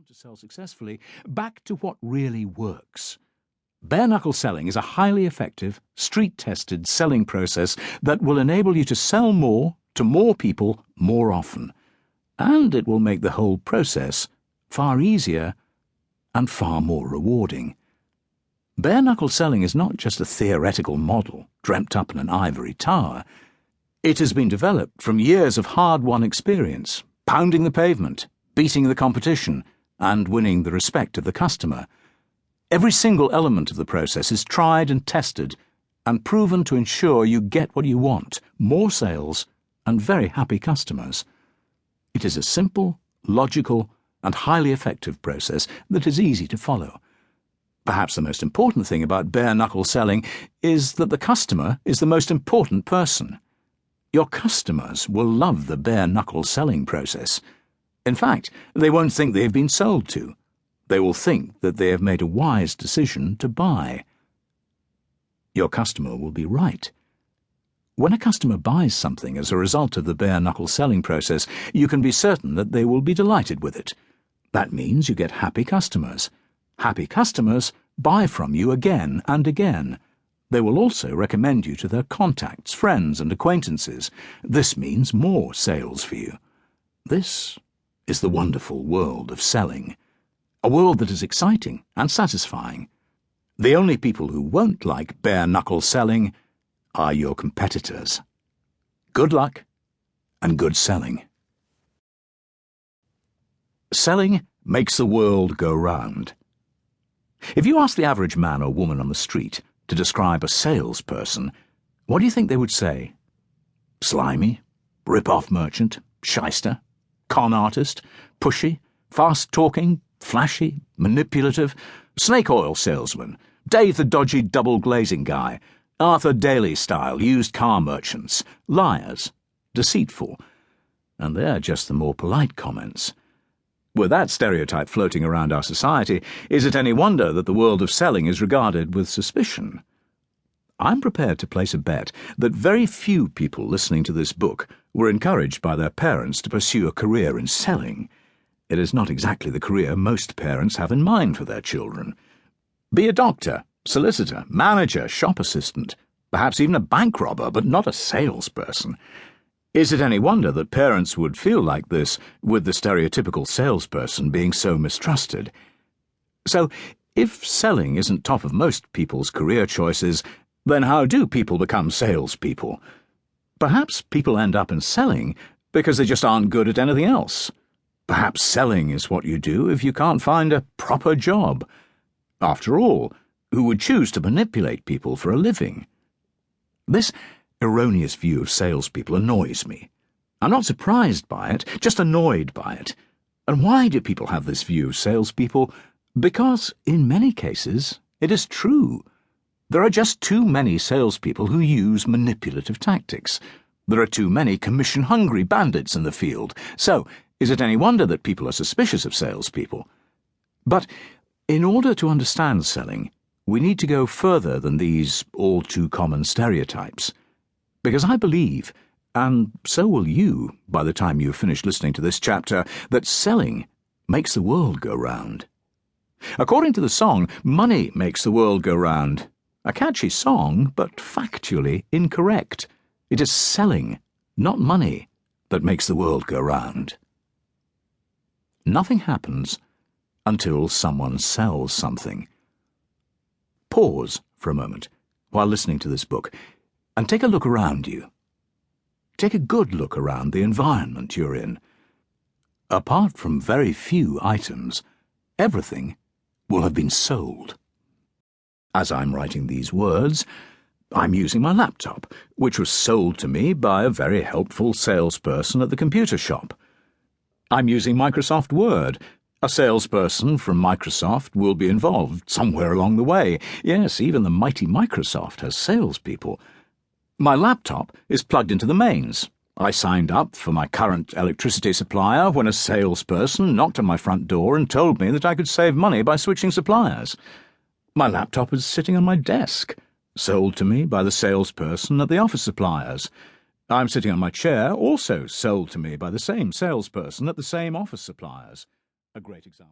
to sell successfully, back to what really works. Bare-knuckle selling is a highly effective, street-tested selling process that will enable you to sell more to more people more often. And it will make the whole process far easier and far more rewarding. Bare-knuckle selling is not just a theoretical model dreamt up in an ivory tower. It has been developed from years of hard-won experience, pounding the pavement, beating the competition, and winning the respect of the customer. Every single element of the process is tried and tested and proven to ensure you get what you want, more sales and very happy customers. It is a simple, logical, and highly effective process that is easy to follow. Perhaps the most important thing about bare-knuckle selling is that the customer is the most important person. Your customers will love the bare-knuckle selling process. In fact, they won't think they have been sold to. They will think that they have made a wise decision to buy. Your customer will be right. When a customer buys something as a result of the bare-knuckle selling process, you can be certain that they will be delighted with it. That means you get happy customers. Happy customers buy from you again and again. They will also recommend you to their contacts, friends, and acquaintances. This means more sales for you. This is the wonderful world of selling. A world that is exciting and satisfying. The only people who won't like bare-knuckle selling are your competitors. Good luck and good selling. Selling makes the world go round. If you ask the average man or woman on the street to describe a salesperson, what do you think they would say? Slimy, rip-off merchant, shyster, con artist, pushy, fast-talking, flashy, manipulative, snake oil salesman, Dave the dodgy double-glazing guy, Arthur Daly-style used car merchants, liars, deceitful, and they're just the more polite comments. With that stereotype floating around our society, is it any wonder that the world of selling is regarded with suspicion? I'm prepared to place a bet that very few people listening to this book were encouraged by their parents to pursue a career in selling. It is not exactly the career most parents have in mind for their children. Be a doctor, solicitor, manager, shop assistant, perhaps even a bank robber, but not a salesperson. Is it any wonder that parents would feel like this with the stereotypical salesperson being so mistrusted? So, if selling isn't top of most people's career choices, then how do people become salespeople? Perhaps people end up in selling because they just aren't good at anything else. Perhaps selling is what you do if you can't find a proper job. After all, who would choose to manipulate people for a living? This erroneous view of salespeople annoys me. I'm not surprised by it, just annoyed by it. And why do people have this view of salespeople? Because, in many cases, it is true. There are just too many salespeople who use manipulative tactics. There are too many commission-hungry bandits in the field. So, is it any wonder that people are suspicious of salespeople? But, in order to understand selling, we need to go further than these all-too-common stereotypes. Because I believe, and so will you by the time you've finished listening to this chapter, that selling makes the world go round. According to the song, money makes the world go round. A catchy song, but factually incorrect. It is selling, not money, that makes the world go round. Nothing happens until someone sells something. Pause for a moment while listening to this book and take a look around you. Take a good look around the environment you're in. Apart from very few items, everything will have been sold. As I'm writing these words, I'm using my laptop, which was sold to me by a very helpful salesperson at the computer shop. I'm using Microsoft Word. A salesperson from Microsoft will be involved somewhere along the way. Yes, even the mighty Microsoft has salespeople. My laptop is plugged into the mains. I signed up for my current electricity supplier when a salesperson knocked on my front door and told me that I could save money by switching suppliers. My laptop is sitting on my desk, sold to me by the salesperson at the office suppliers. I'm sitting on my chair, also sold to me by the same salesperson at the same office suppliers. A great example.